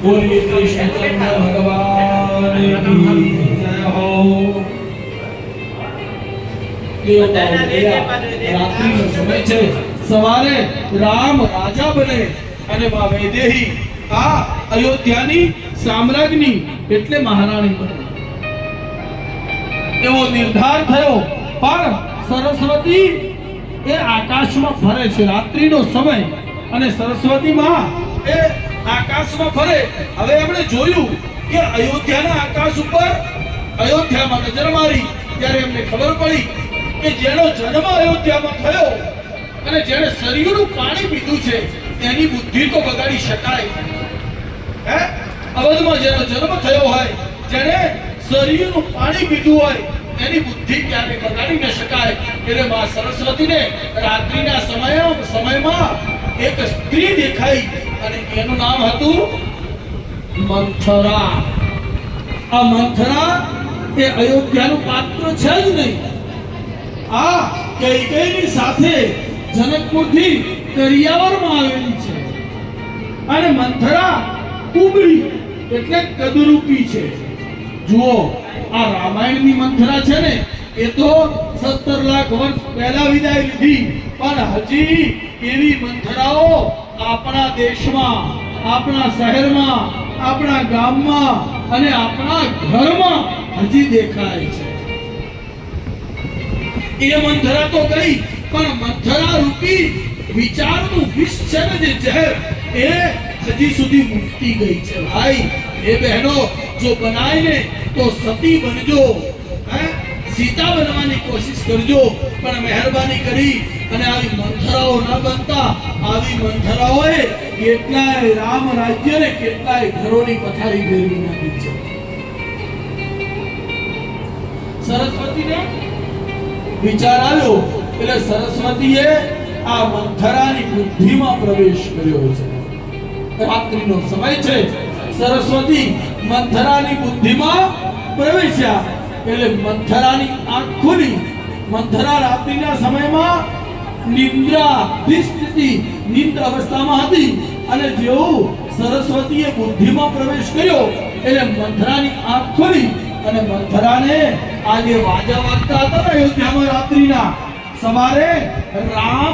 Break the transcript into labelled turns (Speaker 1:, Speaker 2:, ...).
Speaker 1: बोलिए कृष्ण चंद्र भगवान की जय हो। रात्रिનો સમય છે, સવારે રામ રાજા બને અને માં વૈદેહી આ અયોધ્યાની સામ્રાજ્ઞી એટલે મહારાણી બને એવો નિર્ધાર થયો। પણ સરસ્વતી એ આકાશમાં ફરે છે, રાત્રિનો સમય અને સરસ્વતી માં એ આકાશમાં ફરે। હવે આપણે જોયું કે અયોધ્યાના આકાશ ઉપર અયોધ્યામાં નજર મારી ત્યારે એમને ખબર પડી કે જેનો જન્મ અયોધ્યામાં થયો અને જેણે શરીરનું પાણી પીધું છે તેની બુદ્ધિ તો બગાડી શકાય। હે અવધમાં જેનો જન્મ થયો હોય, જેણે શરીરનું પાણી પીધું હોય તેની બુદ્ધિ ક્યારે બગાડી ન શકાય। એટલે માં સરસ્વતીને રાત્રિના સમયમાં એક સ્ત્રી દેખાઈ અને એનું નામ હતું મંથરા। આ મંથરા એ અયોધ્યાનું પાત્ર છે જ નહીં, આ કૈકેયીની સાથે જનકપુરથી કરિયાવરમાં આવેલી છે અને મંથરા કુબળી એટલે કદરૂપી છે। જુઓ આ રામાયણની મંથરા છે ને એ તો 17 લાખ વર્ષ પહેલા વિદાય લીધી, પણ હજી એવી મંથરાઓ આપણા દેશમાં, આપણા શહેરમાં, આપણા ગામમાં અને આપણા ઘરમાં હજી દેખાય છે। એ મંથરા તો ગઈ, પણ મંથરા રૂપી વિચારનું વિષ છે ને જે ઝેર એ હજી સુધી મુક્તિ ગઈ છે। ભાઈ એ બહેનો જો બનાય ને તો સતી બનજો, સીતા બનવાની કોશિશ કરજો, પણ મહેરબાની કરી અને આવી મંથરાઓ ન બનતા। આવી મંથરાઓએ કેટલાય રામ રાજ્ય ને કેટલાય ઘરોની પથારી ફેરવી નાખી છે। સરસ્વતીને વિચાર આવ્યો એટલે સરસ્વતીએ આ મંથરાની બુદ્ધિમાં પ્રવેશ કર્યો છે। રાત્રિનો સમય છે, સરસ્વતી મંથરાની બુદ્ધિમાં પ્રવેશ્યા એટલે મંથરાની આંખ ખુલી। મંથરા રાત્રિના સમયમાં નિંદ્ર અવસ્થામાં હતી અને જેવું સરસ્વતીએ બુદ્ધિમાં પ્રવેશ કર્યો એટલે મંથરાની આંખ ખુલી અને મંથરાને આજે વાજા વાગતા હતા અયોધ્યામાં રાત્રિના, સવારે રામ